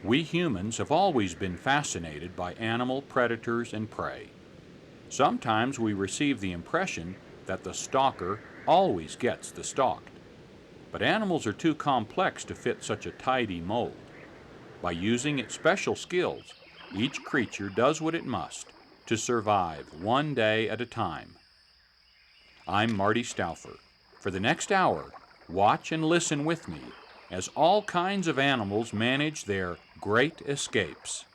We humans have always been fascinated by animal predators and prey. Sometimes we receive the impression that the stalker always gets the stalked. But animals are too complex to fit such a tidy mold. By using its special skills, each creature does what it must to survive one day at a time. I'm Marty Stouffer. For the next hour, watch and listen with me as all kinds of animals manage their great escapes.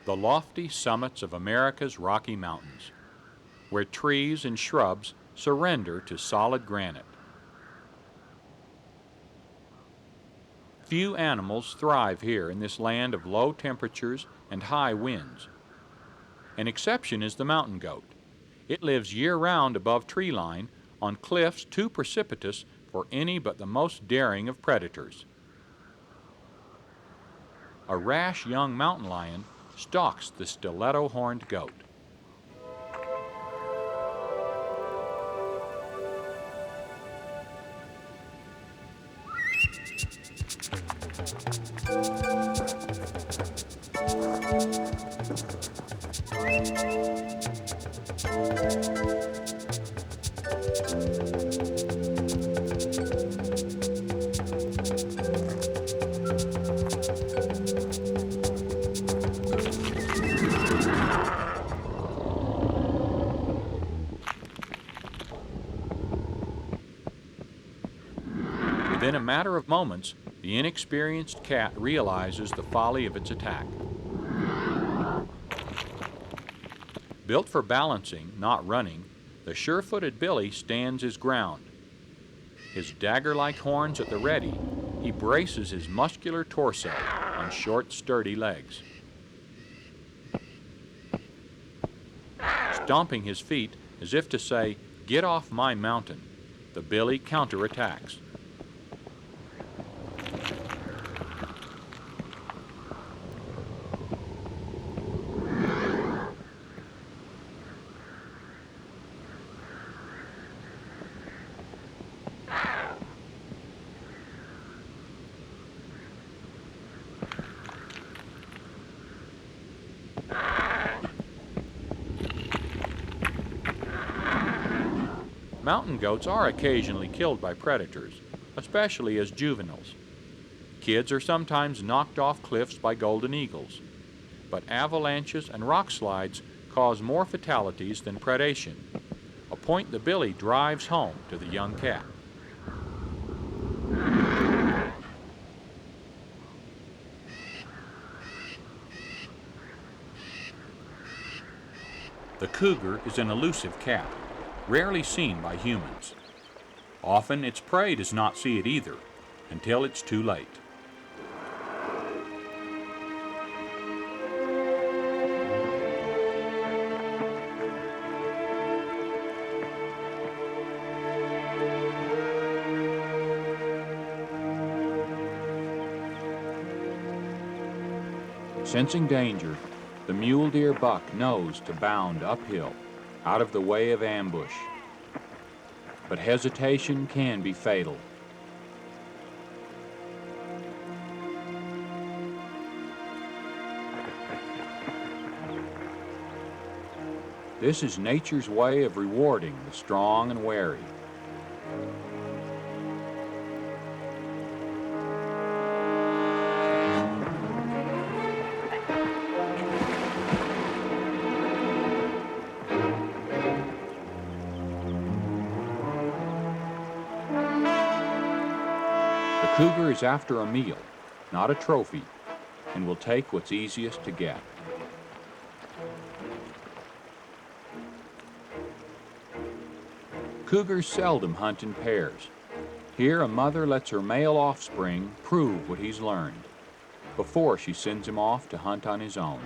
The lofty summits of America's Rocky Mountains, where trees and shrubs surrender to solid granite. Few animals thrive here in this land of low temperatures and high winds. An exception is the mountain goat. It lives year-round above tree line on cliffs too precipitous for any but the most daring of predators. A rash young mountain lion stalks the stiletto-horned goat. Within a matter of moments, the inexperienced cat realizes the folly of its attack. Built for balancing, not running, the sure-footed Billy stands his ground. His dagger-like horns at the ready, he braces his muscular torso on short, sturdy legs. Stomping his feet as if to say, "Get off my mountain," the Billy counterattacks. Mountain goats are occasionally killed by predators, especially as juveniles. Kids are sometimes knocked off cliffs by golden eagles, but avalanches and rock slides cause more fatalities than predation, a point the Billy drives home to the young cat. The cougar is an elusive cat, rarely seen by humans. Often its prey does not see it either, until it's too late. Sensing danger, the mule deer buck knows to bound uphill, out of the way of ambush. But hesitation can be fatal. This is nature's way of rewarding the strong and wary. The cougar is after a meal, not a trophy, and will take what's easiest to get. Cougars seldom hunt in pairs. Here a mother lets her male offspring prove what he's learned before she sends him off to hunt on his own.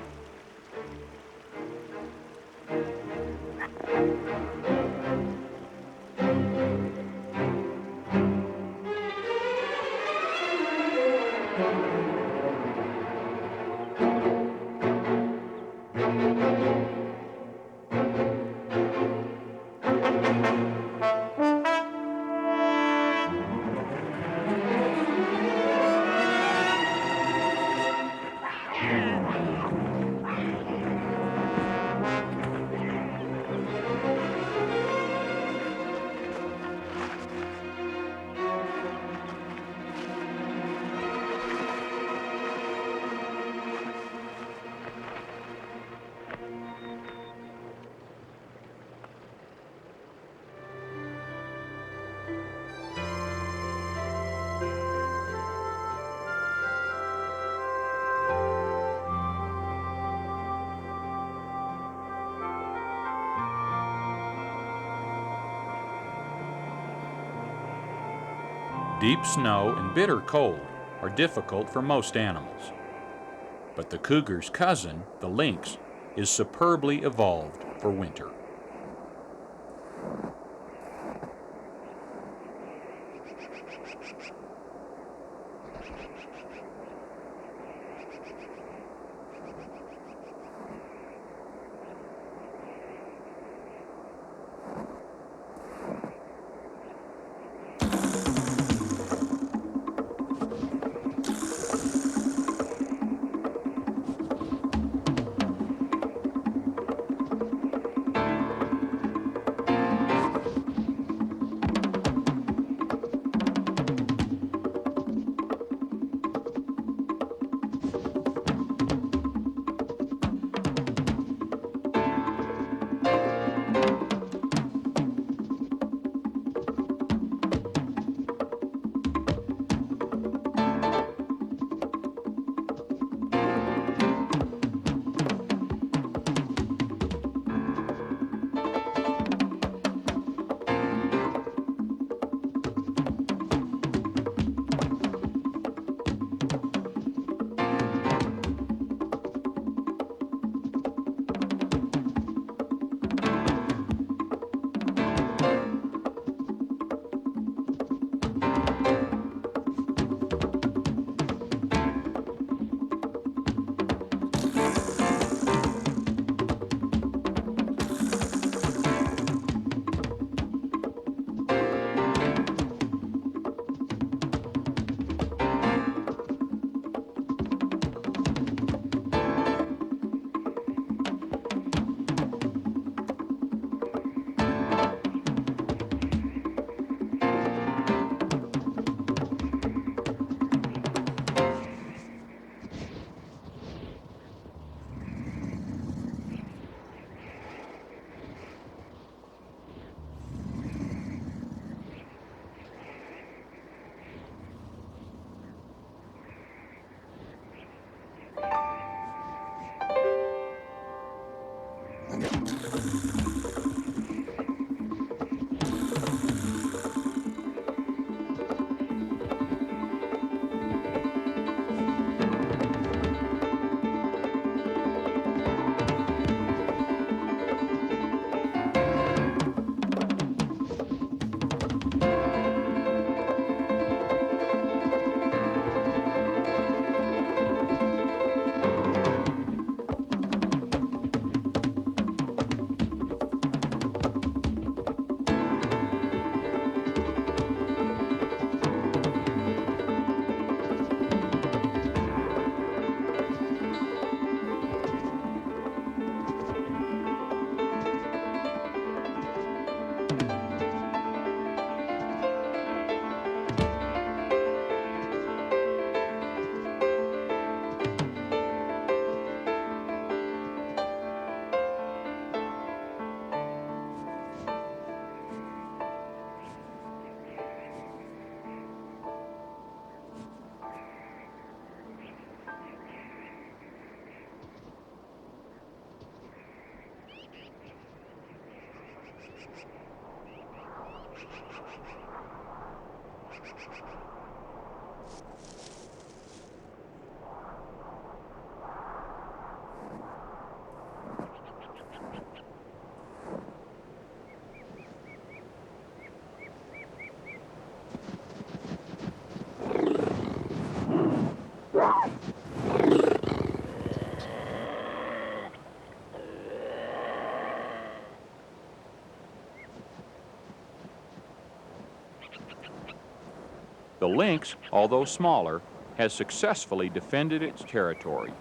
Deep snow and bitter cold are difficult for most animals. But the cougar's cousin, the lynx, is superbly evolved for winter. The lynx, although smaller, has successfully defended its territory.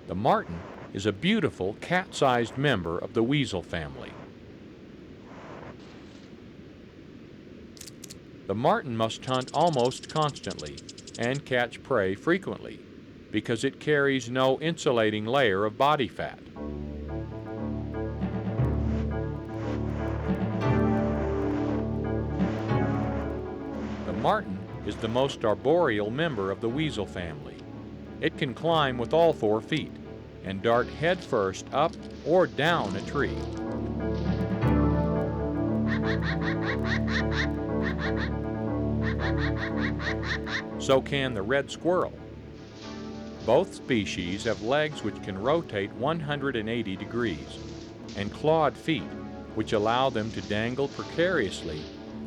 The marten is a beautiful cat-sized member of the weasel family. The marten must hunt almost constantly and catch prey frequently because it carries no insulating layer of body fat. The marten is the most arboreal member of the weasel family. It can climb with all 4 feet and dart headfirst up or down a tree. So can the red squirrel. Both species have legs which can rotate 180 degrees and clawed feet which allow them to dangle precariously,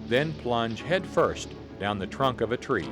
then plunge headfirst down the trunk of a tree.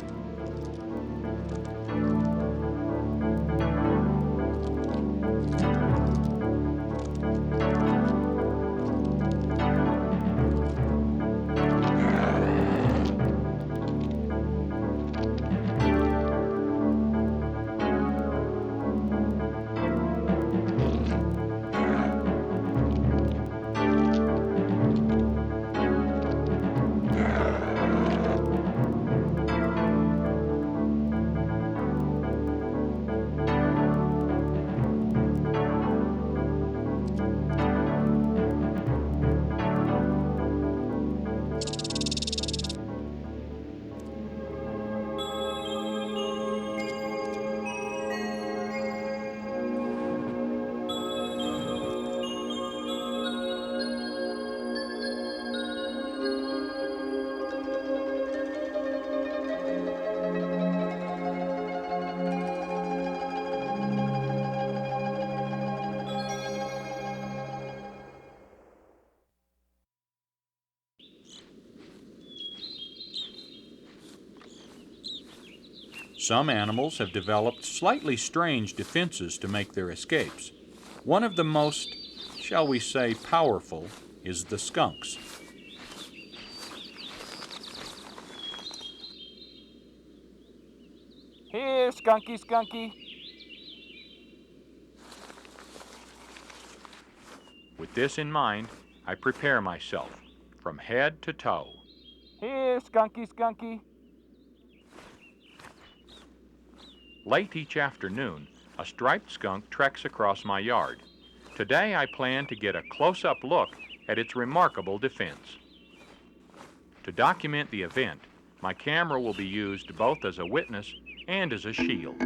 Some animals have developed slightly strange defenses to make their escapes. One of the most, shall we say, powerful is the skunks. Here, skunky, skunky. With this in mind, I prepare myself from head to toe. Here, skunky, skunky. Late each afternoon, a striped skunk treks across my yard. Today I plan to get a close-up look at its remarkable defense. To document the event, my camera will be used both as a witness and as a shield.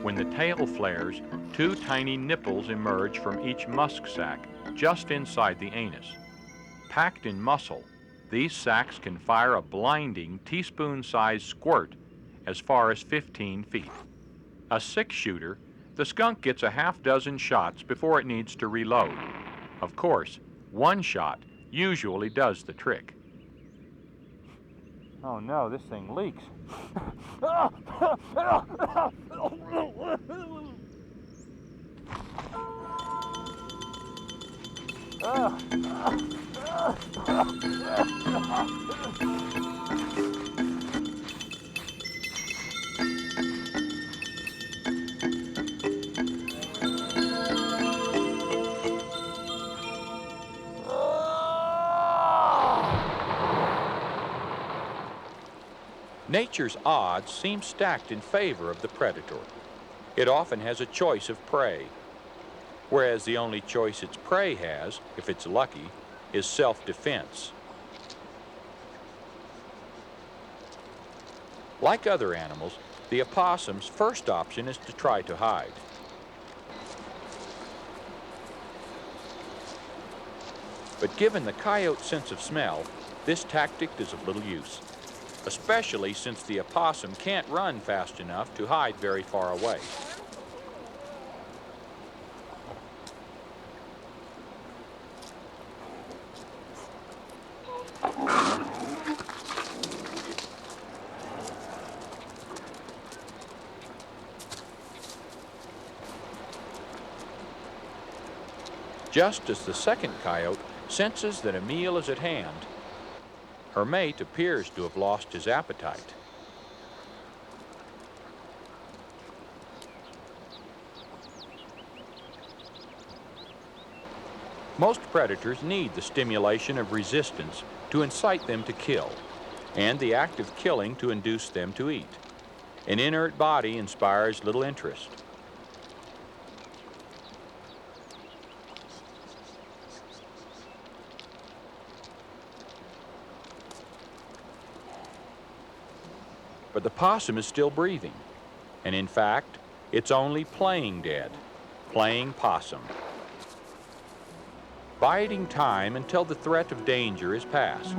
When the tail flares, 2 tiny nipples emerge from each musk sac just inside the anus. Packed in muscle, these sacs can fire a blinding teaspoon-sized squirt as far as 15 feet. A 6-shooter, the skunk gets a half-dozen shots before it needs to reload. Of course, 1 shot usually does the trick. Oh no, this thing leaks. Nature's odds seem stacked in favor of the predator. It often has a choice of prey, whereas the only choice its prey has, if it's lucky, is self-defense. Like other animals, the opossum's first option is to try to hide. But given the coyote's sense of smell, this tactic is of little use, especially since the opossum can't run fast enough to hide very far away. Just as the second coyote senses that a meal is at hand, her mate appears to have lost his appetite. Most predators need the stimulation of resistance to incite them to kill, and the act of killing to induce them to eat. An inert body inspires little interest. But the possum is still breathing, and in fact, it's only playing dead, playing possum. Biding time until the threat of danger is past.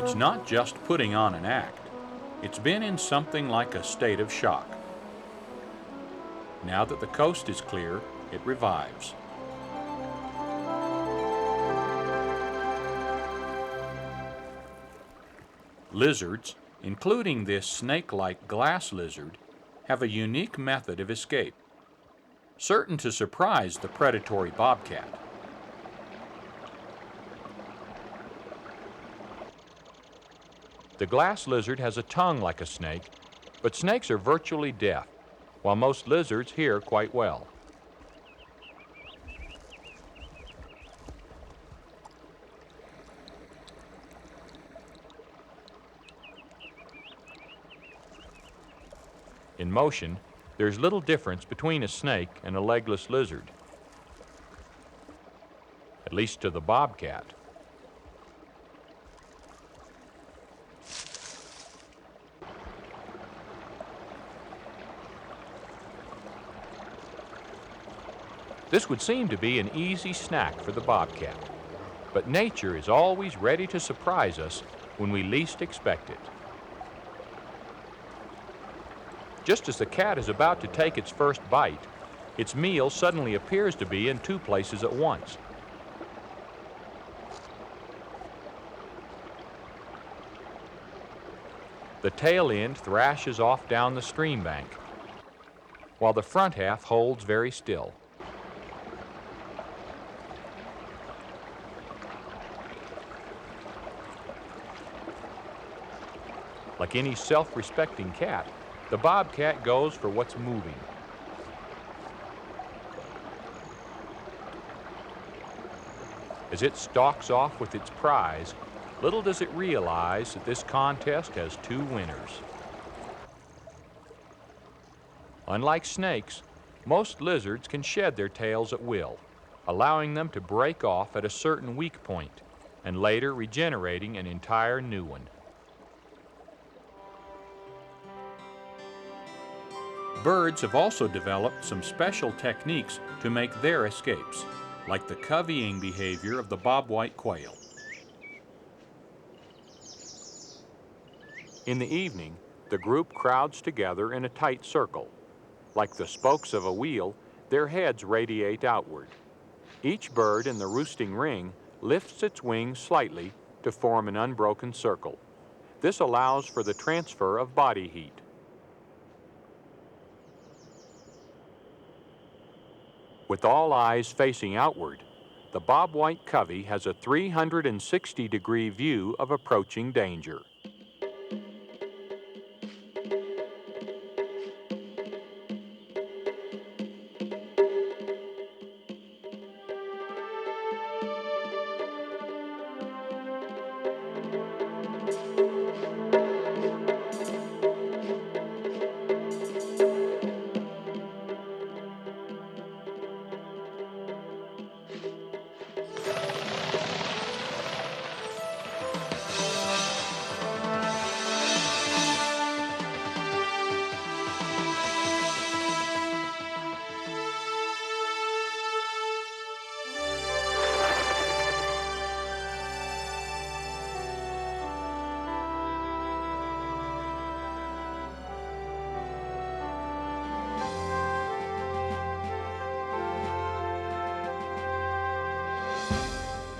It's not just putting on an act. It's been in something like a state of shock. Now that the coast is clear, it revives. Lizards, including this snake-like glass lizard, have a unique method of escape, certain to surprise the predatory bobcat. The glass lizard has a tongue like a snake, but snakes are virtually deaf, while most lizards hear quite well. In motion, there's little difference between a snake and a legless lizard, at least to the bobcat. This would seem to be an easy snack for the bobcat, but nature is always ready to surprise us when we least expect it. Just as the cat is about to take its first bite, its meal suddenly appears to be in two places at once. The tail end thrashes off down the stream bank, while the front half holds very still. Like any self-respecting cat, the bobcat goes for what's moving. As it stalks off with its prize, little does it realize that this contest has two winners. Unlike snakes, most lizards can shed their tails at will, allowing them to break off at a certain weak point, and later regenerating an entire new one. Birds have also developed some special techniques to make their escapes, like the covying behavior of the bobwhite quail. In the evening, the group crowds together in a tight circle. Like the spokes of a wheel, their heads radiate outward. Each bird in the roosting ring lifts its wings slightly to form an unbroken circle. This allows for the transfer of body heat. With all eyes facing outward, the bobwhite covey has a 360-degree view of approaching danger.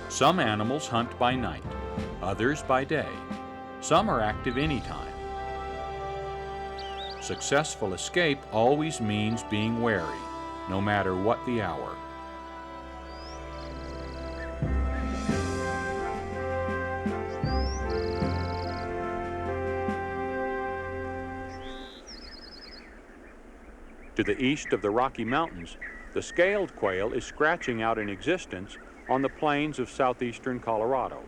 Some animals hunt by night, others by day. Some are active anytime. Successful escape always means being wary, no matter what the hour. To the east of the Rocky Mountains, the scaled quail is scratching out an existence on the plains of southeastern Colorado.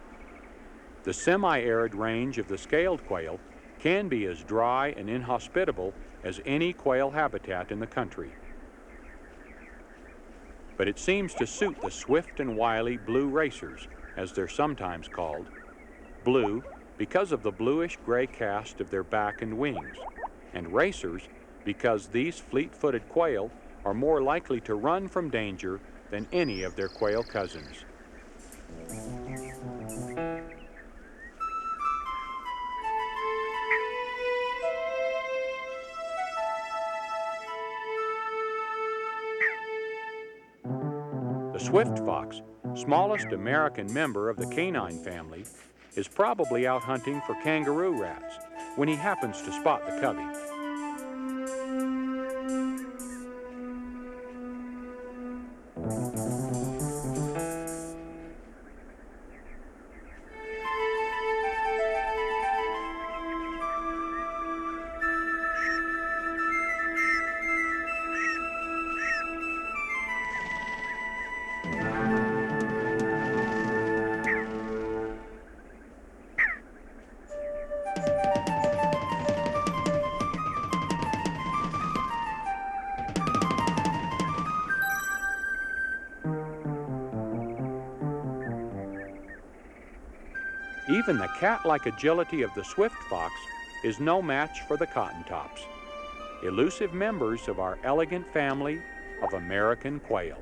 The semi-arid range of the scaled quail can be as dry and inhospitable as any quail habitat in the country. But it seems to suit the swift and wily blue racers, as they're sometimes called. Blue because of the bluish-gray cast of their back and wings, and racers because these fleet-footed quail are more likely to run from danger than any of their quail cousins. The swift fox, smallest American member of the canine family, is probably out hunting for kangaroo rats when he happens to spot the covey. Even the cat-like agility of the swift fox is no match for the cottontops, elusive members of our elegant family of American quail.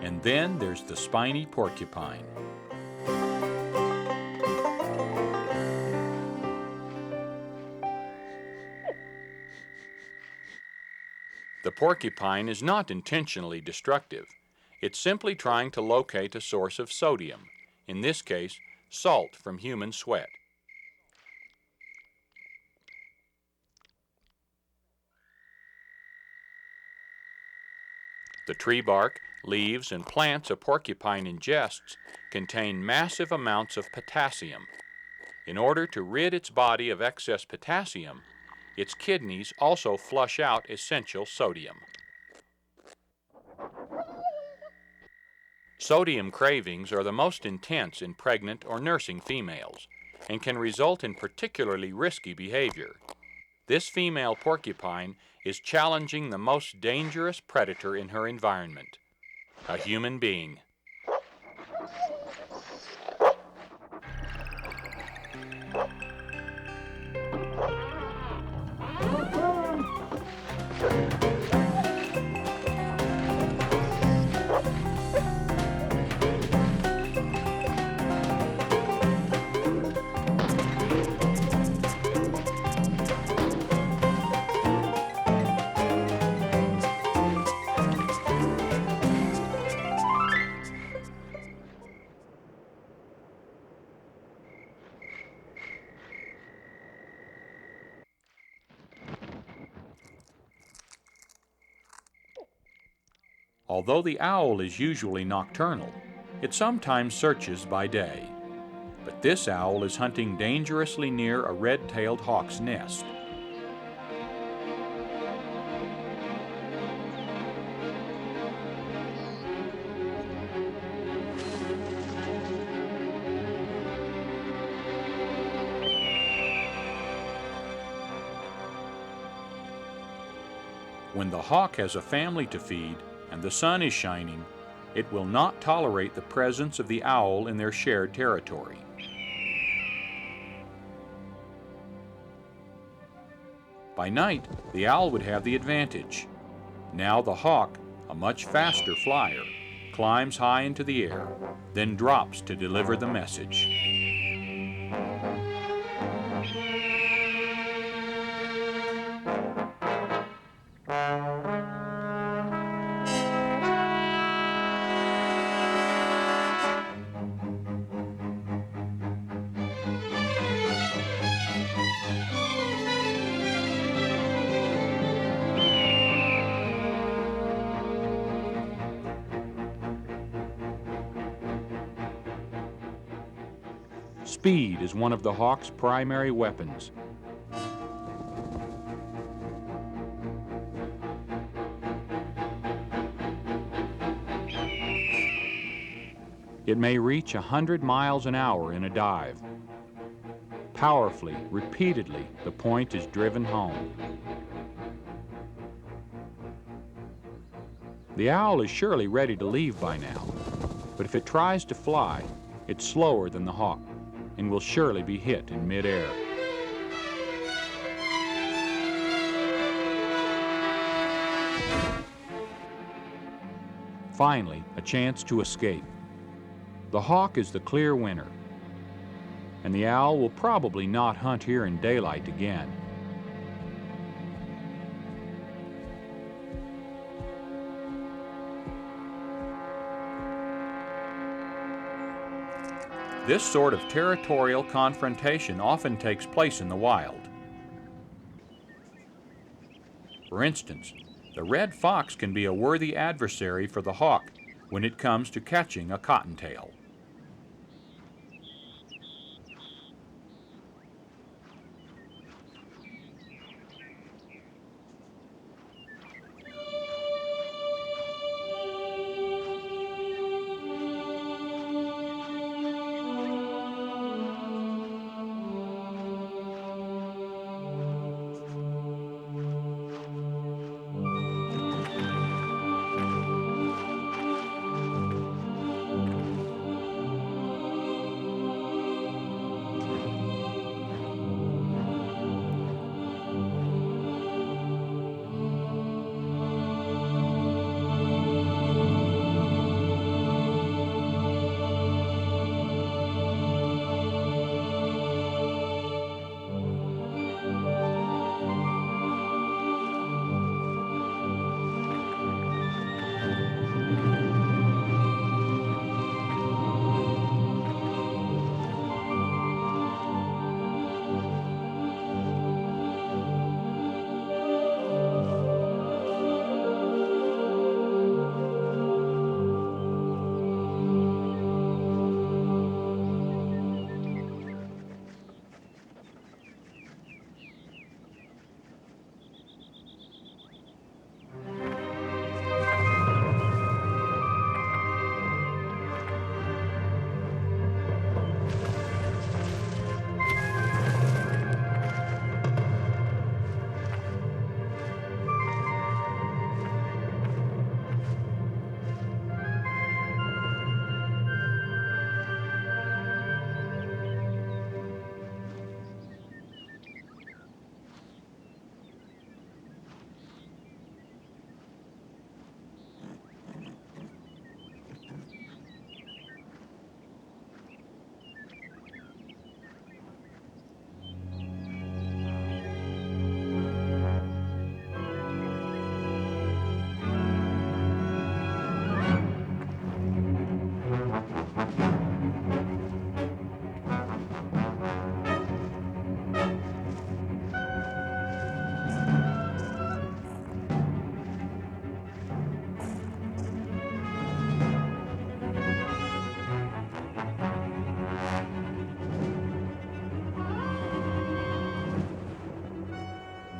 And then there's the spiny porcupine. The porcupine is not intentionally destructive. It's simply trying to locate a source of sodium, in this case, salt from human sweat. The tree bark, leaves, and plants a porcupine ingests contain massive amounts of potassium. In order to rid its body of excess potassium, its kidneys also flush out essential sodium. Sodium cravings are the most intense in pregnant or nursing females and can result in particularly risky behavior. This female porcupine is challenging the most dangerous predator in her environment, a human being. Although the owl is usually nocturnal, it sometimes searches by day. But this owl is hunting dangerously near a red-tailed hawk's nest. When the hawk has a family to feed and the sun is shining, it will not tolerate the presence of the owl in their shared territory. By night, the owl would have the advantage. Now the hawk, a much faster flyer, climbs high into the air, then drops to deliver the message. Speed is one of the hawk's primary weapons. It may reach 100 miles an hour in a dive. Powerfully, repeatedly, the point is driven home. The owl is surely ready to leave by now, but if it tries to fly, it's slower than the hawk and will surely be hit in midair. Finally, a chance to escape. The hawk is the clear winner, and the owl will probably not hunt here in daylight again. This sort of territorial confrontation often takes place in the wild. For instance, the red fox can be a worthy adversary for the hawk when it comes to catching a cottontail.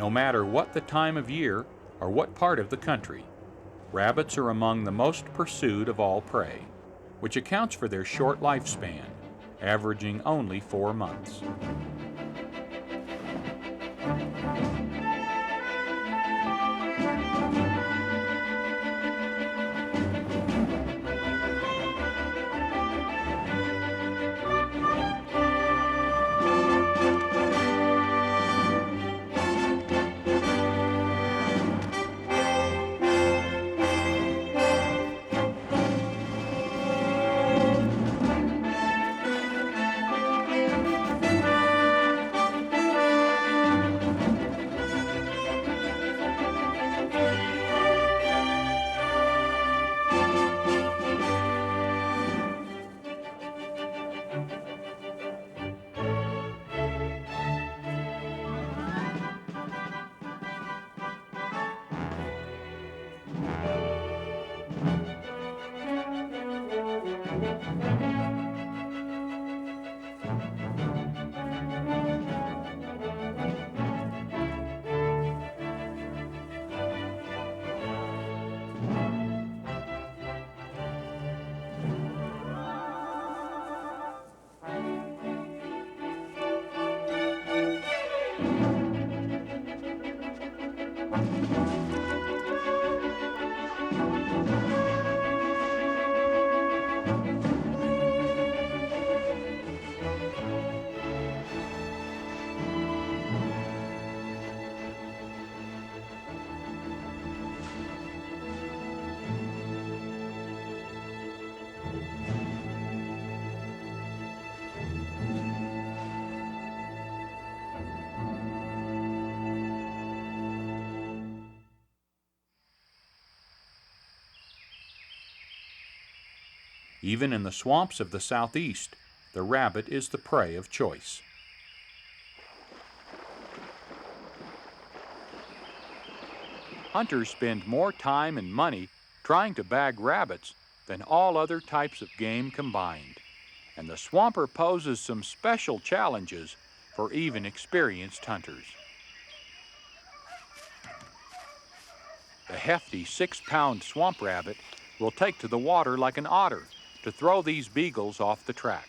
No matter what the time of year or what part of the country, rabbits are among the most pursued of all prey, which accounts for their short lifespan, averaging only 4 months. Even in the swamps of the southeast, the rabbit is the prey of choice. Hunters spend more time and money trying to bag rabbits than all other types of game combined, and the swamper poses some special challenges for even experienced hunters. The hefty 6-pound swamp rabbit will take to the water like an otter to throw these beagles off the track.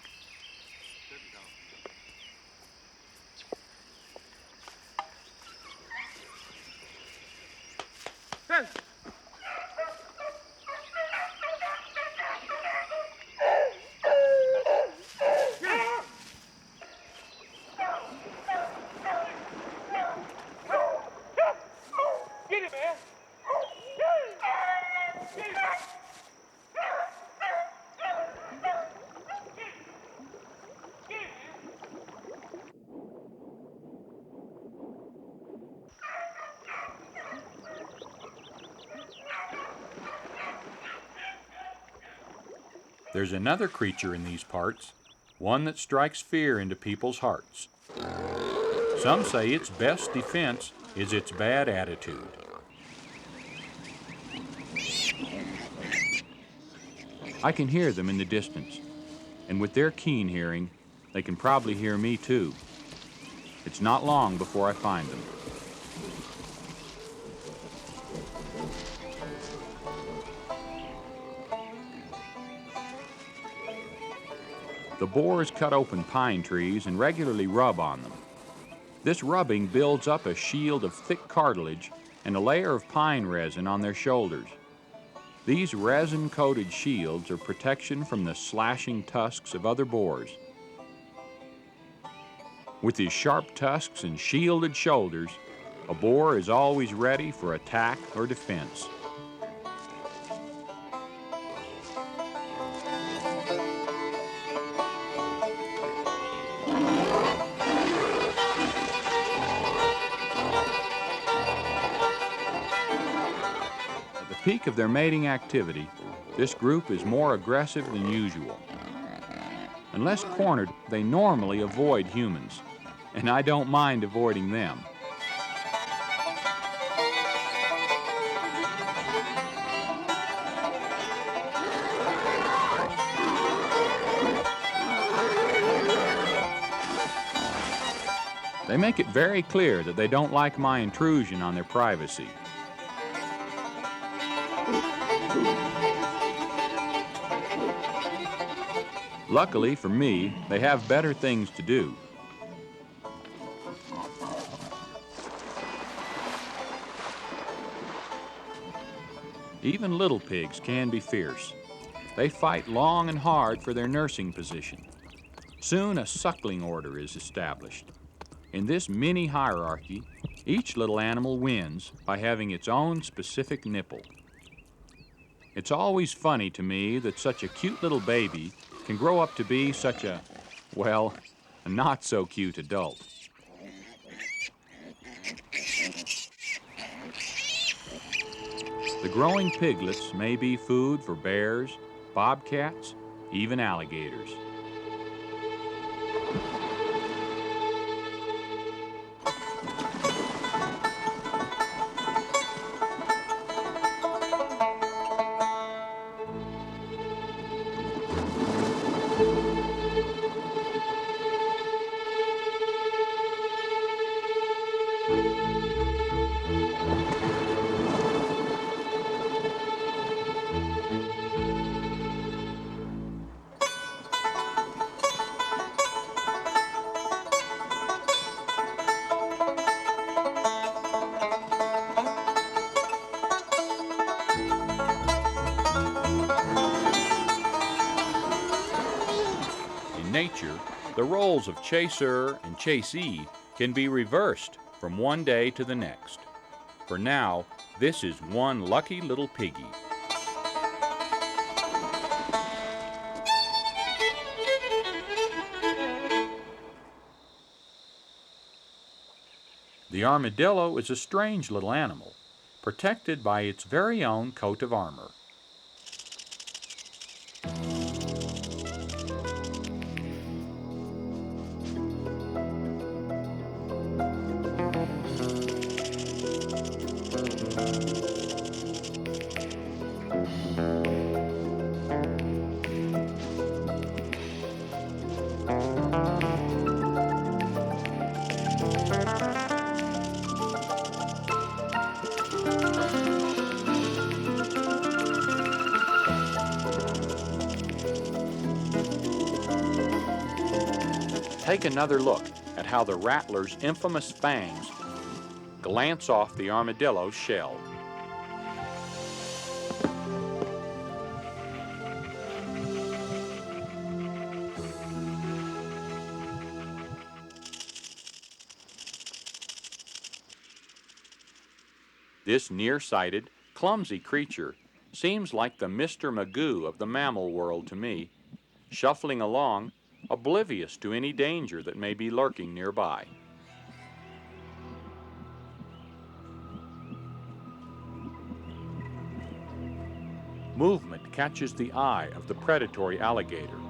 There's another creature in these parts, one that strikes fear into people's hearts. Some say its best defense is its bad attitude. I can hear them in the distance, and with their keen hearing, they can probably hear me too. It's not long before I find them. The boars cut open pine trees and regularly rub on them. This rubbing builds up a shield of thick cartilage and a layer of pine resin on their shoulders. These resin-coated shields are protection from the slashing tusks of other boars. With his sharp tusks and shielded shoulders, a boar is always ready for attack or defense. Peak of their mating activity, this group is more aggressive than usual. Unless cornered, they normally avoid humans, and I don't mind avoiding them. They make it very clear that they don't like my intrusion on their privacy. Luckily for me, they have better things to do. Even little pigs can be fierce. They fight long and hard for their nursing position. Soon a suckling order is established. In this mini hierarchy, each little animal wins by having its own specific nipple. It's always funny to me that such a cute little baby can grow up to be such a, well, a not so cute adult. The growing piglets may be food for bears, bobcats, even alligators. In nature, the roles of chaser and chasee can be reversed from one day to the next. For now, this is one lucky little piggy. The armadillo is a strange little animal, protected by its very own coat of armor. Take another look at how the rattler's infamous fangs glance off the armadillo's shell. This nearsighted, clumsy creature seems like the Mr. Magoo of the mammal world to me, shuffling along, oblivious to any danger that may be lurking nearby. Movement catches the eye of the predatory alligator.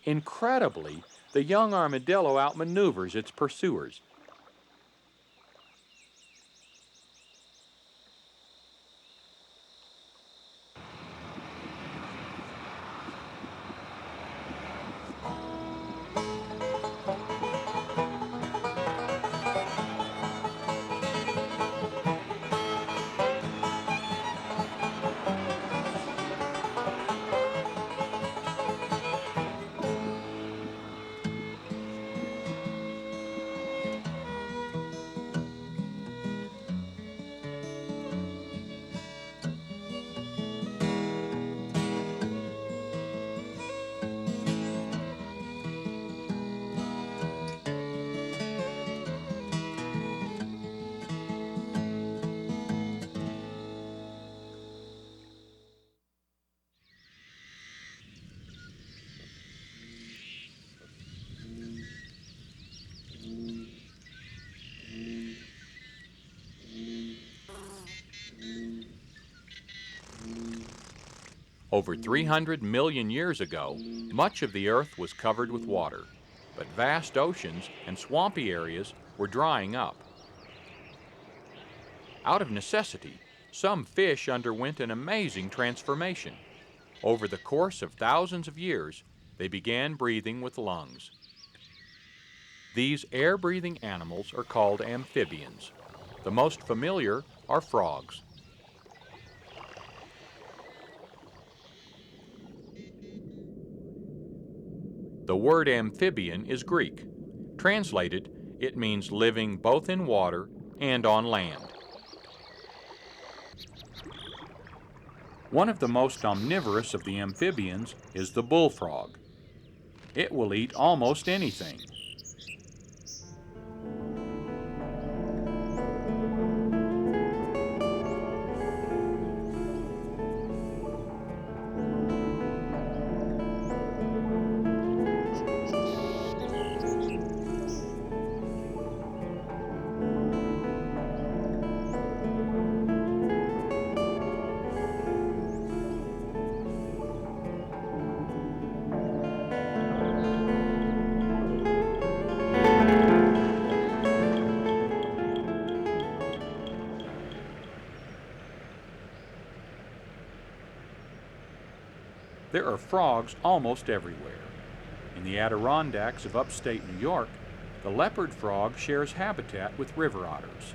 Incredibly, the young armadillo outmaneuvers its pursuers. Over 300 million years ago, much of the Earth was covered with water, but vast oceans and swampy areas were drying up. Out of necessity, some fish underwent an amazing transformation. Over the course of thousands of years, they began breathing with lungs. These air-breathing animals are called amphibians. The most familiar are frogs. The word amphibian is Greek. Translated, it means living both in water and on land. One of the most omnivorous of the amphibians is the bullfrog. It will eat almost anything. There are frogs almost everywhere. In the Adirondacks of upstate New York, the leopard frog shares habitat with river otters.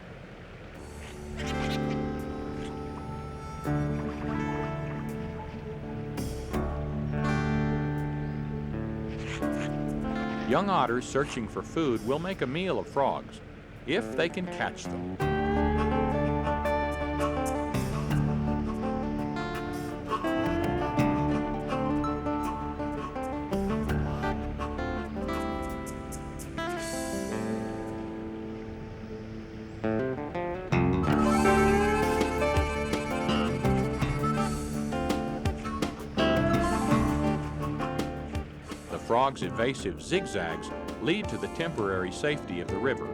Young otters searching for food will make a meal of frogs, if they can catch them. The frog's evasive zigzags lead to the temporary safety of the river.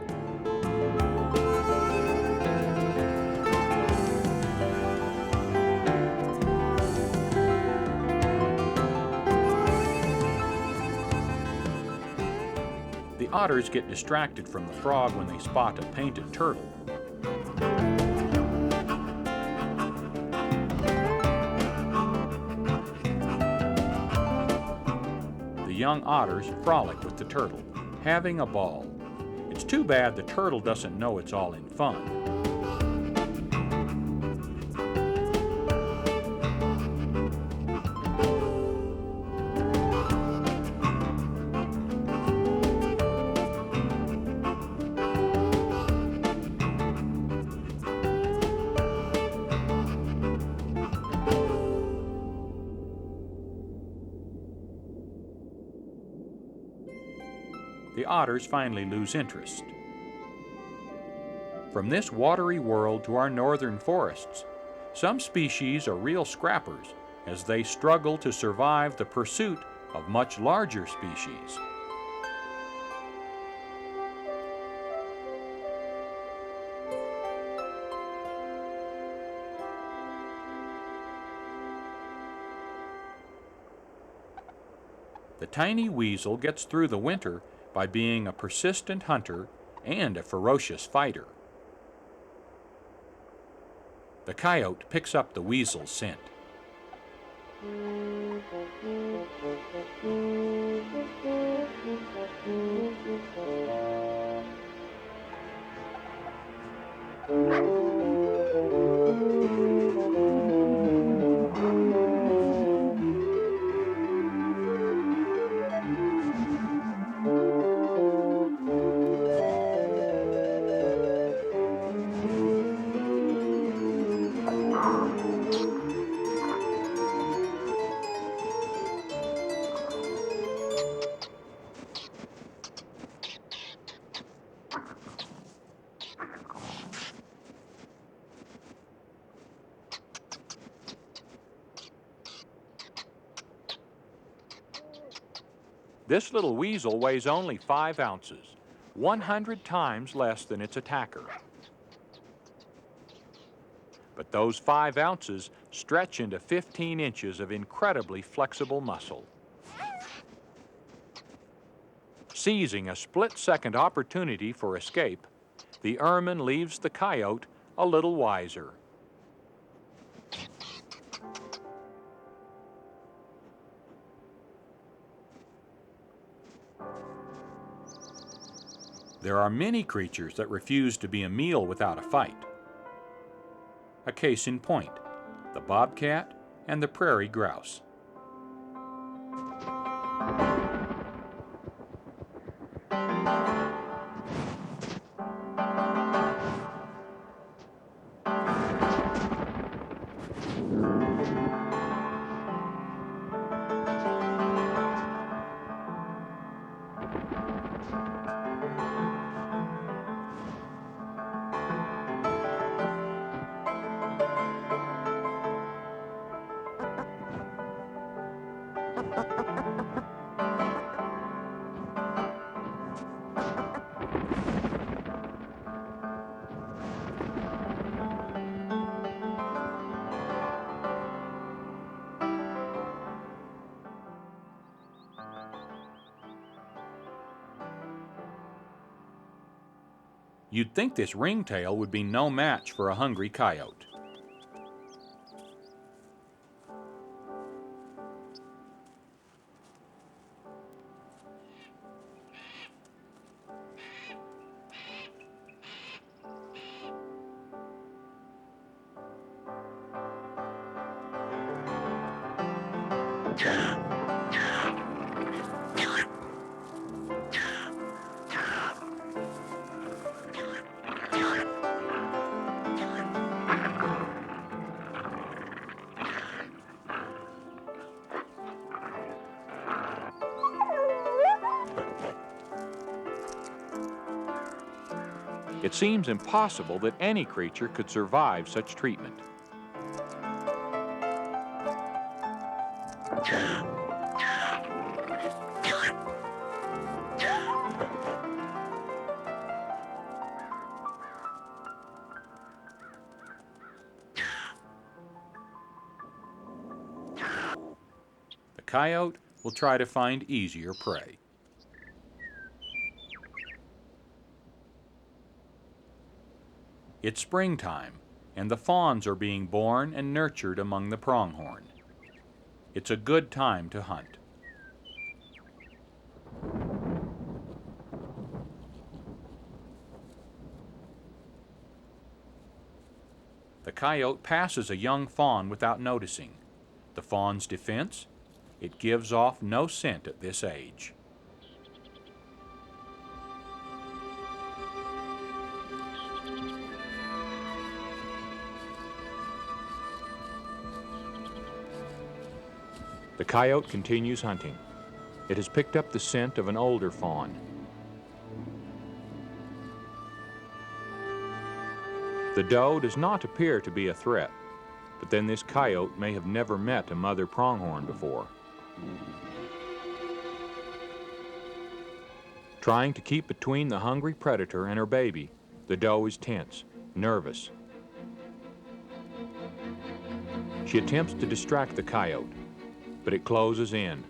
The otters get distracted from the frog when they spot a painted turtle. The young otters frolic with the turtle, having a ball. It's too bad the turtle doesn't know it's all in fun. The otters finally lose interest. From this watery world to our northern forests, some species are real scrappers as they struggle to survive the pursuit of much larger species. The tiny weasel gets through the winter by being a persistent hunter and a ferocious fighter. The coyote picks up the weasel's scent. This little weasel weighs only 5 ounces, 100 times less than its attacker. But those 5 ounces stretch into 15 inches of incredibly flexible muscle. Seizing a split-second opportunity for escape, the ermine leaves the coyote a little wiser. There are many creatures that refuse to be a meal without a fight. A case in point, the bobcat and the prairie grouse. You'd think this ringtail would be no match for a hungry coyote. It seems impossible that any creature could survive such treatment. The coyote will try to find easier prey. It's springtime, and the fawns are being born and nurtured among the pronghorn. It's a good time to hunt. The coyote passes a young fawn without noticing. The fawn's defense? It gives off no scent at this age. The coyote continues hunting. It has picked up the scent of an older fawn. The doe does not appear to be a threat, but then this coyote may have never met a mother pronghorn before. Trying to keep between the hungry predator and her baby, the doe is tense, nervous. She attempts to distract the coyote, but it closes in.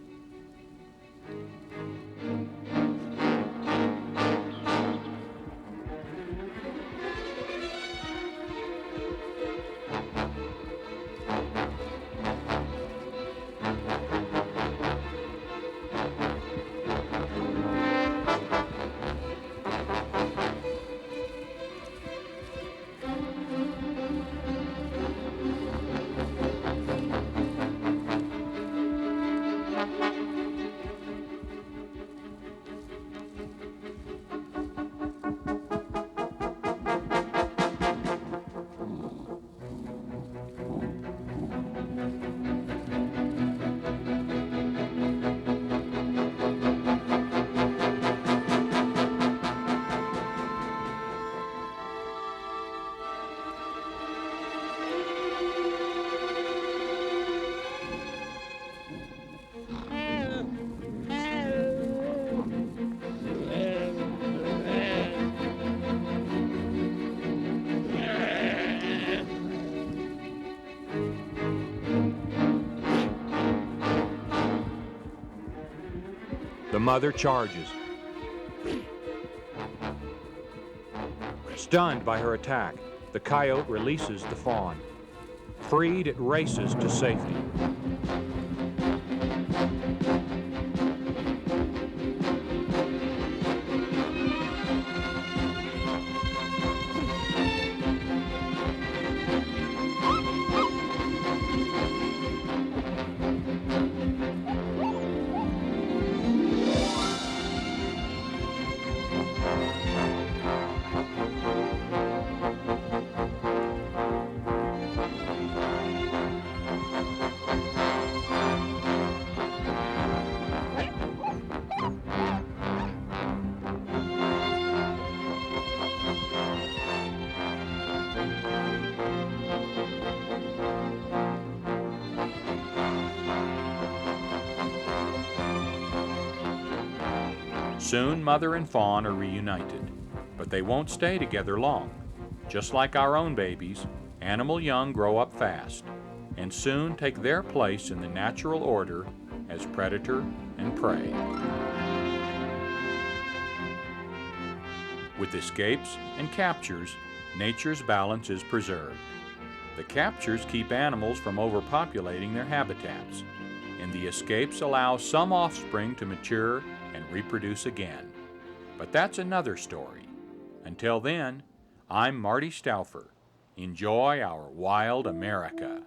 mother charges. Stunned by her attack, the coyote releases the fawn. Freed, it races to safety. Soon, mother and fawn are reunited, but they won't stay together long. Just like our own babies, animal young grow up fast and soon take their place in the natural order as predator and prey. With escapes and captures, nature's balance is preserved. The captures keep animals from overpopulating their habitats, and the escapes allow some offspring to mature and reproduce again. But that's another story. Until then, I'm Marty Stouffer. Enjoy our wild America.